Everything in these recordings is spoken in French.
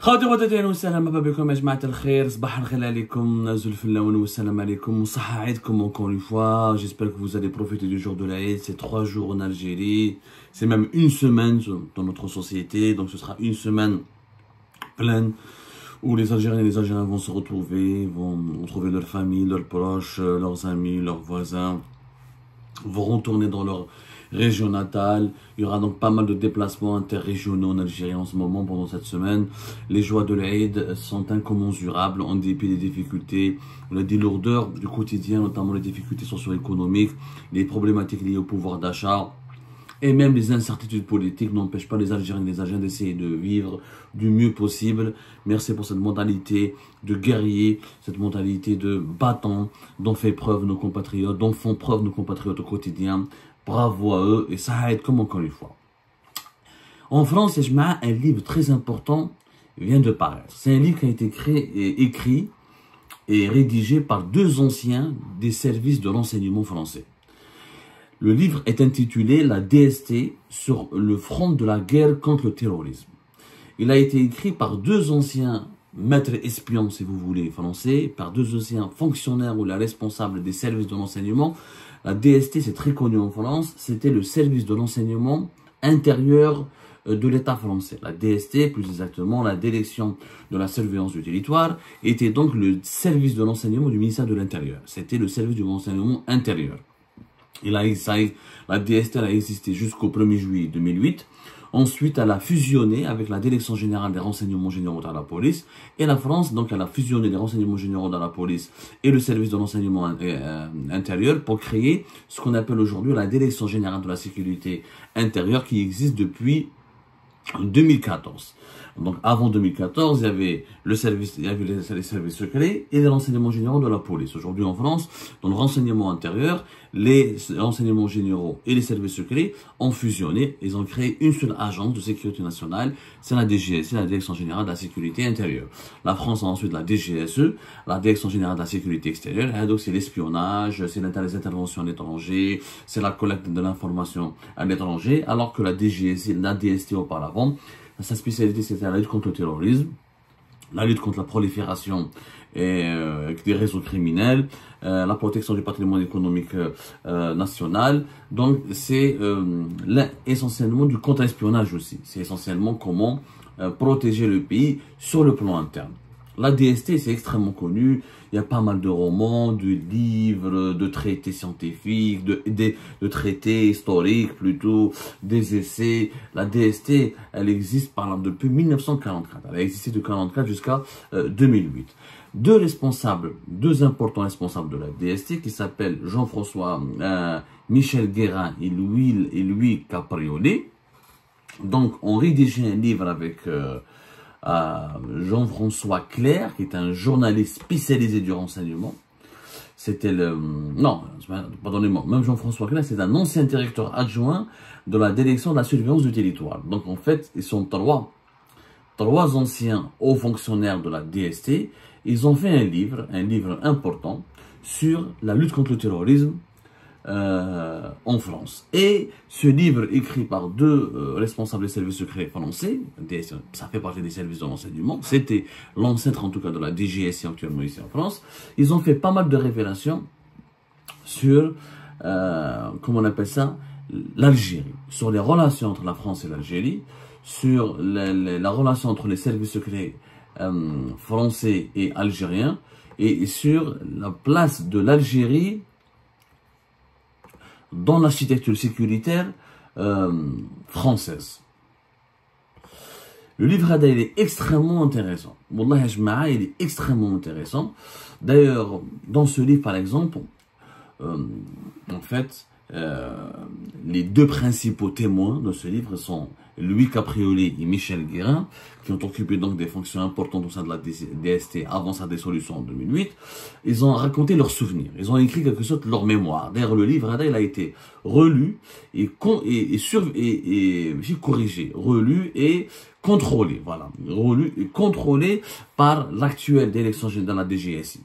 خواتي خواتاتي اهلا وسهلا مرحبا بكم يا جماعة الخير. صباح الخير عليكم، زلف اللون والسلام عليكم وصحة عيدكم encore une fois. J'espère que vous allez profiter du jour de l'Aïd. C'est 3 jours en Algérie, c'est même une semaine dans notre société, donc ce sera une semaine pleine où les Algériens et les Algériens vont se retrouver, vont retrouver leur famille, leurs proches, leurs amis, leurs voisins, vont retourner dans leur région natale. Il y aura donc pas mal de déplacements interrégionaux en Algérie en ce moment pendant cette semaine. Les joies de l'Aïd sont incommensurables en dépit des difficultés, des lourdeurs du quotidien, notamment les difficultés socio-économiques, les problématiques liées au pouvoir d'achat et même les incertitudes politiques n'empêchent pas les Algériens et les Algériens d'essayer de vivre du mieux possible. Merci pour cette mentalité de guerrier, cette mentalité de battant dont font preuve nos compatriotes au quotidien. Bravo à eux et ça aide comme encore une fois. En France, un livre très important vient de paraître. C'est un livre qui a été écrit et rédigé par deux anciens des services de renseignement français. Le livre est intitulé La DST sur le front de la guerre contre le terrorisme. Il a été écrit par deux anciens maîtres espions, si vous voulez, français, par deux anciens fonctionnaires ou les responsables des services de renseignement. La DST, c'est très connu en France, c'était le service de renseignement intérieur de l'État français. La DST, plus exactement, la direction de la surveillance du territoire, était donc le service de renseignement du ministère de l'Intérieur. C'était le service du renseignement intérieur. La DST a existé jusqu'au 1er juillet 2008. Ensuite, elle a fusionné avec la Direction générale des renseignements généraux dans la police. Et la France, donc, elle a fusionné les renseignements généraux dans la police et le service de renseignement intérieur pour créer ce qu'on appelle aujourd'hui la Direction générale de la sécurité intérieure qui existe depuis 2014. Donc avant 2014, il y avait les services secrets et les renseignements généraux de la police. Aujourd'hui en France, dans le renseignement intérieur, les renseignements généraux et les services secrets ont fusionné. Ils ont créé une seule agence de sécurité nationale, c'est la DGSE, la Direction générale de la sécurité intérieure. La France a ensuite la DGSE, la Direction générale de la sécurité extérieure. Et donc c'est l'espionnage, c'est les interventions à l'étranger, c'est la collecte de l'information à l'étranger, alors que la DGSE, la DST auparavant, sa spécialité, c'était la lutte contre le terrorisme, la lutte contre la prolifération des réseaux criminels, la protection du patrimoine économique national. Donc, c'est essentiellement du contre-espionnage aussi. C'est essentiellement comment protéger le pays sur le plan interne. La DST, c'est extrêmement connu. Il y a pas mal de romans, de livres, de traités scientifiques, de traités historiques plutôt, des essais. La DST, elle existe depuis 1944. Elle a existé de 1944 jusqu'à 2008. Deux importants responsables de la DST qui s'appellent Jean-François Michel Guérin et Louis Capriolet. Donc, on rédigeait un livre avec Jean-François Clerc, qui est un journaliste spécialisé du renseignement. C'était non, pardonnez-moi, même Jean-François Clerc, c'est un ancien directeur adjoint de la direction de la surveillance du territoire. Donc en fait, ils sont trois anciens hauts fonctionnaires de la DST. Ils ont fait un livre important sur la lutte contre le terrorisme en France. Et ce livre écrit par deux responsables des services secrets français, ça fait partie des services de renseignement, c'était l'ancêtre en tout cas de la DGSI actuellement ici en France. Ils ont fait pas mal de révélations sur, comment on appelle ça, l'Algérie, sur les relations entre la France et l'Algérie, sur la relation entre les services secrets français et algériens, et sur la place de l'Algérie dans l'architecture sécuritaire française. Le livre il est extrêmement intéressant. Wallah jama'a, il est extrêmement intéressant. D'ailleurs, dans ce livre, par exemple, en fait, les deux principaux témoins de ce livre sont Louis Capriolet et Michel Guérin, qui ont occupé donc des fonctions importantes au sein de la DST avant sa dissolution en 2008. Ils ont raconté leurs souvenirs, ils ont écrit quelque chose de leur mémoire. D'ailleurs, le livre, il a été relu et corrigé, relu et contrôlé, voilà, relu et contrôlé par l'actuelle direction générale de la DGSI.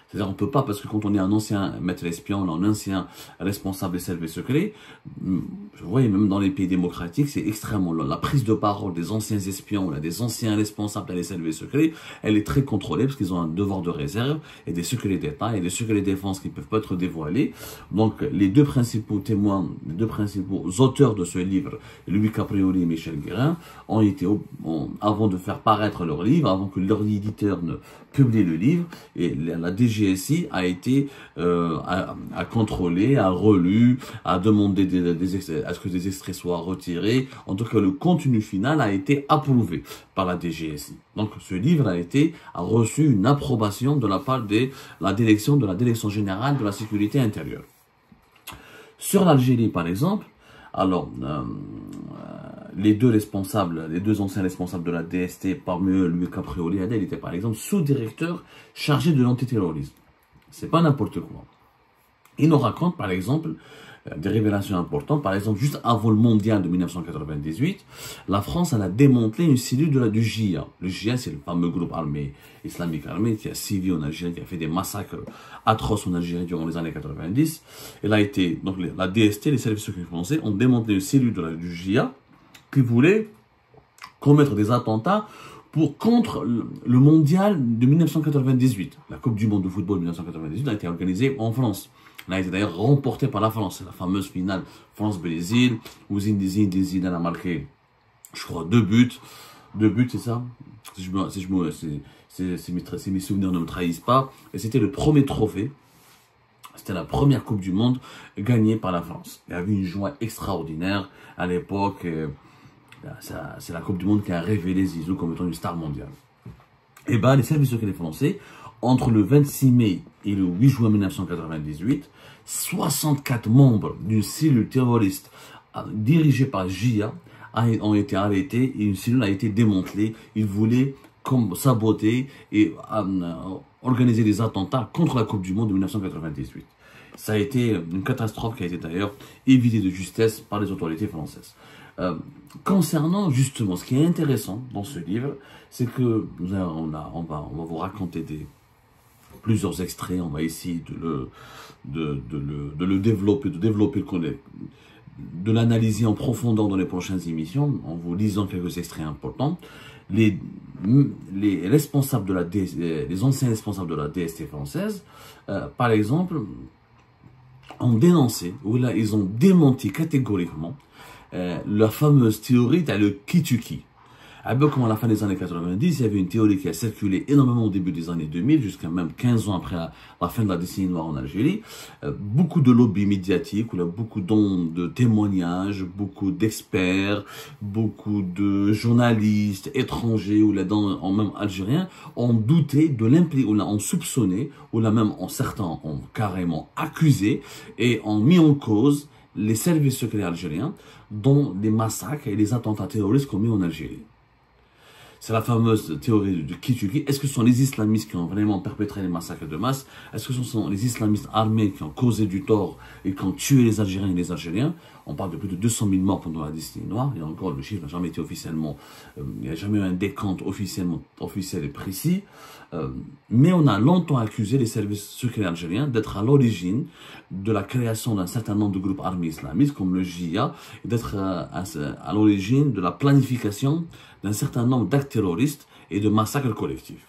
C'est-à-dire on ne peut pas, parce que quand on est un ancien maître espion, un ancien responsable des services secrets, vous voyez, même dans les pays démocratiques, c'est extrêmement long. La prise de parole des anciens espions, là, des anciens responsables des services secrets, elle est très contrôlée, parce qu'ils ont un devoir de réserve, et des secrets d'État, et des secrets de défense qui ne peuvent pas être dévoilés. Donc, les deux principaux témoins, les deux principaux auteurs de ce livre, Louis Caprioli et Michel Guérin, ont été, avant de faire paraître leur livre, avant que leur éditeur ne publie le livre, et la DGSI a été à contrôler, a relu, a demandé à ce que des extraits soient retirés. En tout cas, le contenu final a été approuvé par la DGSI. Donc, ce livre a reçu une approbation de la part de la Direction générale de la sécurité intérieure. Sur l'Algérie, par exemple, alors, les deux anciens responsables de la DST, parmi eux, Louis Caprioli, il était par exemple sous-directeur chargé de l'antiterrorisme. C'est pas n'importe quoi. Il nous raconte par exemple des révélations importantes. Par exemple, juste avant le mondial de 1998, la France elle a démantelé une cellule du JIA. Le JIA, c'est le fameux groupe armé islamique armé qui a sévi en Algérie, qui a fait des massacres atroces en Algérie durant les années 90. Donc la DST, les services secrets français, ont démantelé une cellule du JIA qui voulait commettre des attentats contre le mondial de 1998. La Coupe du monde de football de 1998 a été organisée en France. Elle a été d'ailleurs remportée par la France. C'est la fameuse finale France-Brésil, où Zidane a marqué, je crois, 2 buts. 2 buts, c'est ça? Si mes souvenirs ne me trahissent pas. Et c'était le premier trophée. C'était la première Coupe du Monde gagnée par la France. Il y avait une joie extraordinaire à l'époque. C'est la Coupe du Monde qui a révélé Zizou comme étant une star mondiale. Et bien, les services secrets français, entre le 26 mai et le 8 juin 1998, 64 membres d'une cellule terroriste dirigée par JIA ont été arrêtés et une cellule a été démantelée. Ils voulaient saboter et organiser des attentats contre la Coupe du Monde de 1998. Ça a été une catastrophe qui a été d'ailleurs évitée de justesse par les autorités françaises. Concernant justement, ce qui est intéressant dans ce livre, c'est que on va vous raconter plusieurs extraits, on va essayer de le développer, de l'analyser en profondeur dans les prochaines émissions, en vous lisant quelques extraits importants. Les responsables de les anciens responsables de la DST française, par exemple, ont dénoncé, ou là, ils ont démenti catégoriquement la fameuse théorie le Kituki. Un peu comme à la fin des années 90, il y avait une théorie qui a circulé énormément au début des années 2000, jusqu'à même 15 ans après la fin de la décennie noire en Algérie. Beaucoup de lobbies médiatiques, beaucoup de témoignages, beaucoup d'experts, beaucoup de journalistes étrangers, même algériens, ont douté de l'implication, ont soupçonné, même certains ont carrément accusé et ont mis en cause les services secrets algériens dans les massacres et les attentats terroristes commis en Algérie. C'est la fameuse théorie du Kituki. Est-ce que ce sont les islamistes qui ont vraiment perpétré les massacres de masse? Est-ce que ce sont les islamistes armés qui ont causé du tort et qui ont tué les Algériens et les Algériens? On parle de plus de 200 000 morts pendant la décennie noire. Et encore, le chiffre n'a jamais été officiellement... il n'y a jamais eu un décompte officiel et précis. Mais on a longtemps accusé les services secrets algériens d'être à l'origine de la création d'un certain nombre de groupes armés islamistes, comme le JIA, et d'être à l'origine de la planification d'un certain nombre d'actes terroristes et de massacres collectifs.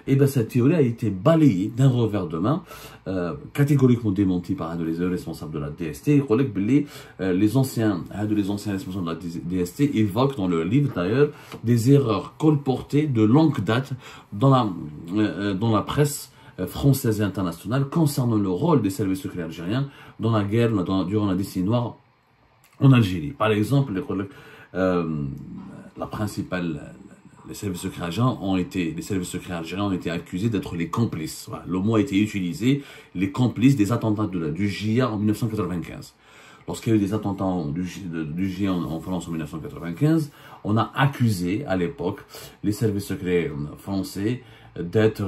Et bien cette théorie a été balayée d'un revers de main, catégoriquement démentie par un des responsables de la DST. Les anciens responsables de la DST évoquent dans leur livre d'ailleurs des erreurs colportées de longue date dans la presse française et internationale concernant le rôle des services secrets algériens dans la guerre durant la décennie noire en Algérie. Par exemple, les services secrets algériens ont été accusés d'être les complices. Voilà, le mot a été utilisé, les complices des attentats du JIA en 1995. Lorsqu'il y a eu des attentats du JIA en France en 1995, on a accusé à l'époque les services secrets français d'être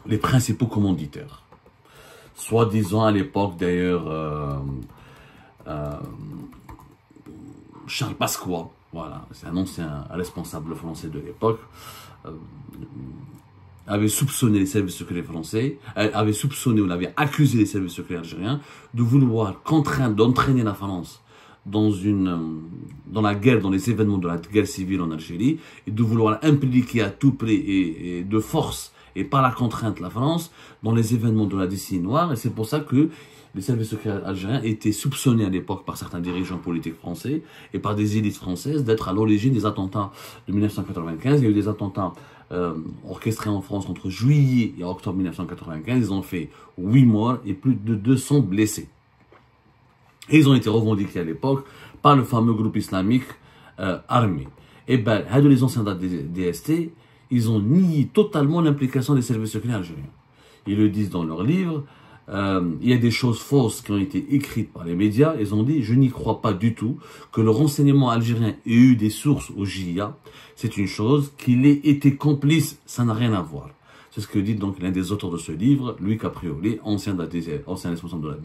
les principaux commanditaires. Soi-disant à l'époque d'ailleurs Charles Pasqua, voilà, c'est un ancien responsable français de l'époque, avait soupçonné les services secrets français, avait soupçonné ou avait accusé les services secrets algériens de vouloir contraindre, d'entraîner la France dans la guerre, dans les événements de la guerre civile en Algérie, et de vouloir impliquer à tout prix et de force et par la contrainte la France dans les événements de la décennie noire. Et c'est pour ça que les services secrets algériens étaient soupçonnés à l'époque par certains dirigeants politiques français et par des élites françaises d'être à l'origine des attentats de 1995. Il y a eu des attentats orchestrés en France entre juillet et octobre 1995. Ils ont fait 8 morts et plus de 200 blessés. Et ils ont été revendiqués à l'époque par le fameux groupe islamique armé. Et ben, les anciens de la DST, ils ont nié totalement l'implication des services secrets algériens. Ils le disent dans leur livre. Il y a des choses fausses qui ont été écrites par les médias. Ils ont dit, je n'y crois pas du tout que le renseignement algérien ait eu des sources au JIA. C'est une chose, qu'il ait été complice, ça n'a rien à voir. C'est ce que dit donc l'un des auteurs de ce livre, Louis Caprioli, ancien responsable de la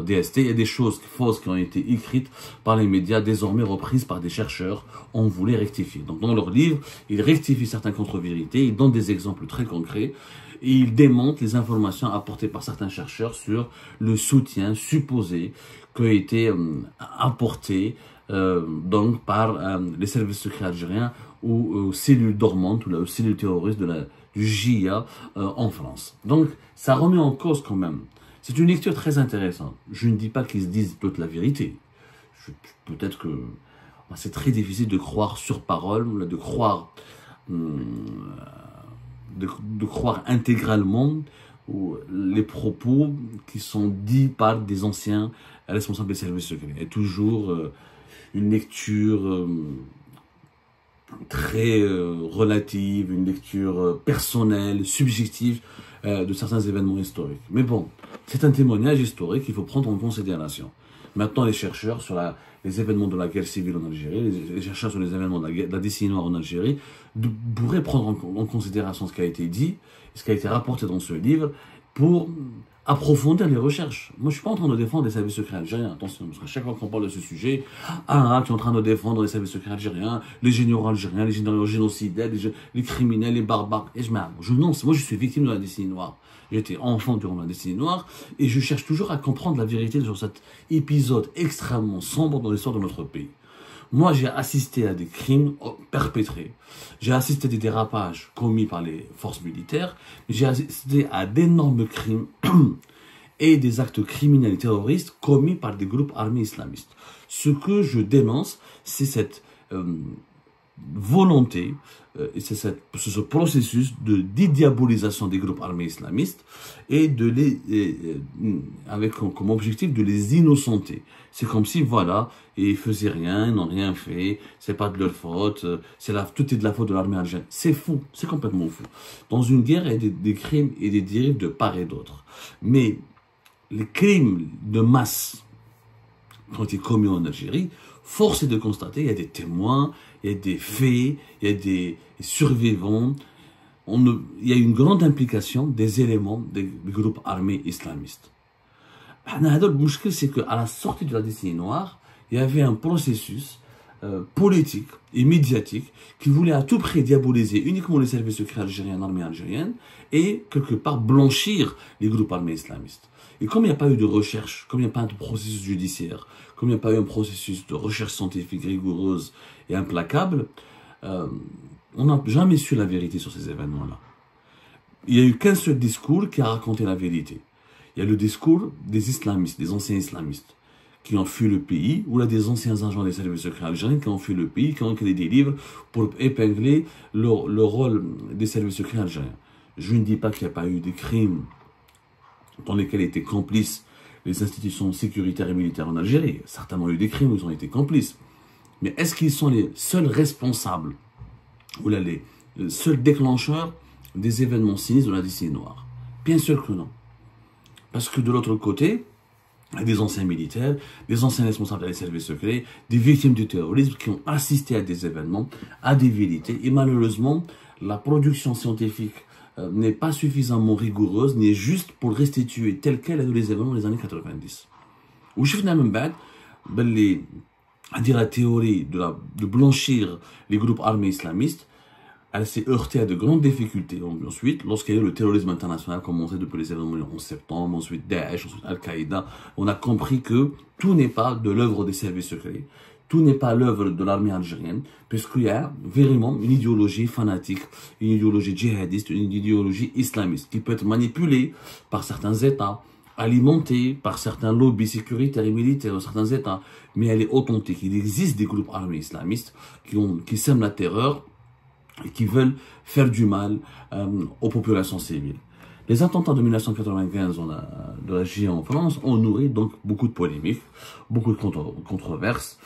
DST. Il y a des choses fausses qui ont été écrites par les médias, désormais reprises par des chercheurs. On voulait rectifier. Donc dans leur livre, ils rectifient certaines contre-vérités, ils donnent des exemples très concrets. Et il démontre les informations apportées par certains chercheurs sur le soutien supposé qui a été apporté donc par les services secrets algériens aux cellules dormantes ou aux cellules terroristes du JIA en France. Donc ça remet en cause quand même. C'est une lecture très intéressante. Je ne dis pas qu'ils se disent toute la vérité. Peut-être que c'est très difficile de croire sur parole, de croire... de croire intégralement les propos qui sont dits par des anciens responsables des services secrets. Il y a toujours une lecture très relative, une lecture personnelle, subjective de certains événements historiques. Mais bon, c'est un témoignage historique qu'il faut prendre en considération. Maintenant, les chercheurs sur les événements de la guerre civile en Algérie, les chercheurs sur les événements de la décennie noire en Algérie, pourraient prendre en considération ce qui a été dit, ce qui a été rapporté dans ce livre, pour approfondir les recherches. Moi, je suis pas en train de défendre les services secrets algériens. Attention, parce qu'à chaque fois qu'on parle de ce sujet, tu es en train de défendre les services secrets algériens, les généraux algériens, les généraux génocidaires, les criminels, les barbares. Et moi, je suis victime de la décennie noire. J'étais enfant durant la décennie noire et je cherche toujours à comprendre la vérité sur cet épisode extrêmement sombre dans l'histoire de notre pays. Moi, j'ai assisté à des crimes perpétrés. J'ai assisté à des dérapages commis par les forces militaires. J'ai assisté à d'énormes crimes et des actes criminels et terroristes commis par des groupes armés islamistes. Ce que je dénonce, c'est cette volonté, et c'est ce processus de dédiabolisation des groupes armés islamistes et avec comme objectif de les innocenter. C'est comme si, voilà, ils faisaient rien, ils n'ont rien fait, c'est pas de leur faute, tout est de la faute de l'armée algérienne. C'est fou, c'est complètement fou. Dans une guerre, il y a des crimes et des dérives de part et d'autre. Mais les crimes de masse qui ont été commis en Algérie, force est de constater, il y a des témoins, il y a des faits, il y a des survivants. Il y a une grande implication des éléments des groupes armés islamistes. Le problème, c'est qu'à la sortie de la décennie noire, il y avait un processus politique et médiatique qui voulait à tout prix diaboliser uniquement les services secrets algériens, l'armée algérienne, et quelque part blanchir les groupes armés islamistes. Et comme il n'y a pas eu de recherche, comme il n'y a pas eu de processus judiciaire, comme il n'y a pas eu un processus de recherche scientifique rigoureuse et implacable, on n'a jamais su la vérité sur ces événements-là. Il n'y a eu qu'un seul discours qui a raconté la vérité. Il y a le discours des islamistes, des anciens islamistes, qui ont fui le pays, ou là des anciens agents des services secrets algériens qui ont fui le pays, qui ont écrit des livres pour épingler le rôle des services secrets algériens. Je ne dis pas qu'il n'y a pas eu des crimes dans lesquels étaient complices les institutions sécuritaires et militaires en Algérie. Certainement eu des crimes où ils ont été complices. Mais est-ce qu'ils sont les seuls responsables, ou là les seuls déclencheurs des événements sinistres de la décennie noire? Bien sûr que non. Parce que de l'autre côté, il y a des anciens militaires, des anciens responsables des services secrets, des victimes du terrorisme qui ont assisté à des événements, à des vérités. Et malheureusement, la production scientifique n'est pas suffisamment rigoureuse, ni juste pour restituer tel quel les événements des années 90. Où je finis même à dire la théorie de blanchir les groupes armés islamistes, Elle s'est heurtée à de grandes difficultés. Ensuite, lorsqu'il y a eu le terrorisme international commencé depuis les événements du 11 septembre, ensuite Daesh, ensuite Al-Qaïda, on a compris que tout n'est pas de l'œuvre des services secrets, tout n'est pas l'œuvre de l'armée algérienne, puisqu'il y a vraiment une idéologie fanatique, une idéologie djihadiste, une idéologie islamiste qui peut être manipulée par certains États, alimentée par certains lobbies sécuritaires et militaires de certains États, mais elle est authentique. Il existe des groupes armés islamistes qui sèment la terreur et qui veulent faire du mal aux populations civiles. Les attentats de 1995 de la GIA en France ont nourri donc beaucoup de polémiques, beaucoup de controverses,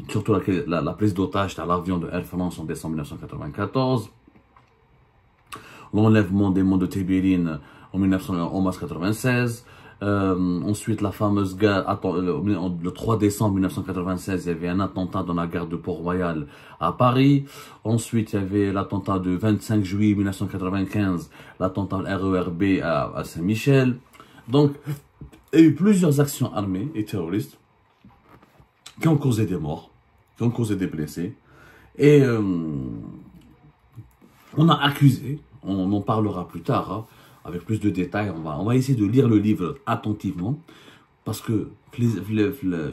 surtout la prise d'otage à l'avion de Air France en décembre 1994, l'enlèvement des monts de Tébéline en mars 1996, ensuite la fameuse gare, le 3 décembre 1996, il y avait un attentat dans la gare de Port-Royal à Paris. Ensuite, il y avait l'attentat du 25 juillet 1995, l'attentat RERB à Saint-Michel. Donc, il y a eu plusieurs actions armées et terroristes qui ont causé des morts, qui ont causé des blessés. Et on a accusé, on en parlera plus tard, hein, avec plus de détails. On va essayer de lire le livre attentivement, parce que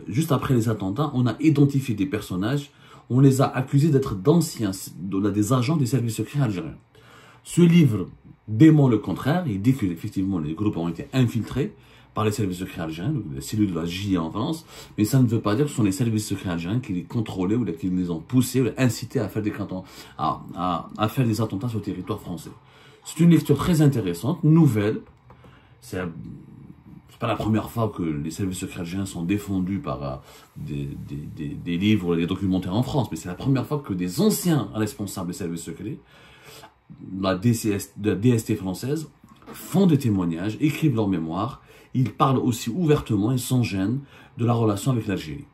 juste après les attentats, on a identifié des personnages, on les a accusés d'être d'anciens, des agents des services secrets algériens. Ce livre dément le contraire, il dit qu'effectivement les groupes ont été infiltrés par les services secrets algériens, les cellules de la JIA en France, mais ça ne veut pas dire que ce sont les services secrets algériens qui les contrôlaient ou qui les ont poussés ou les incités à faire des attentats sur le territoire français. C'est une lecture très intéressante, nouvelle. C'est pas la première fois que les services secrets algériens sont défendus par des livres ou des documentaires en France, mais c'est la première fois que des anciens responsables des services secrets, de la DST française, font des témoignages, écrivent leurs mémoires. Ils parlent aussi ouvertement et sans gêne de la relation avec l'Algérie.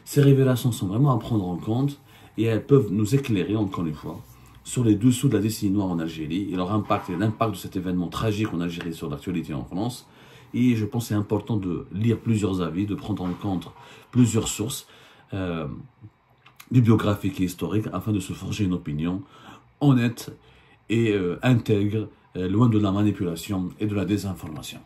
Ces révélations sont vraiment à prendre en compte et elles peuvent nous éclairer, encore une fois, sur les dessous de la décennie noire en Algérie et leur impact et l'impact de cet événement tragique en Algérie sur l'actualité en France. Et je pense que c'est important de lire plusieurs avis, de prendre en compte plusieurs sources bibliographiques et historiques afin de se forger une opinion honnête et intègre, loin de la manipulation et de la désinformation.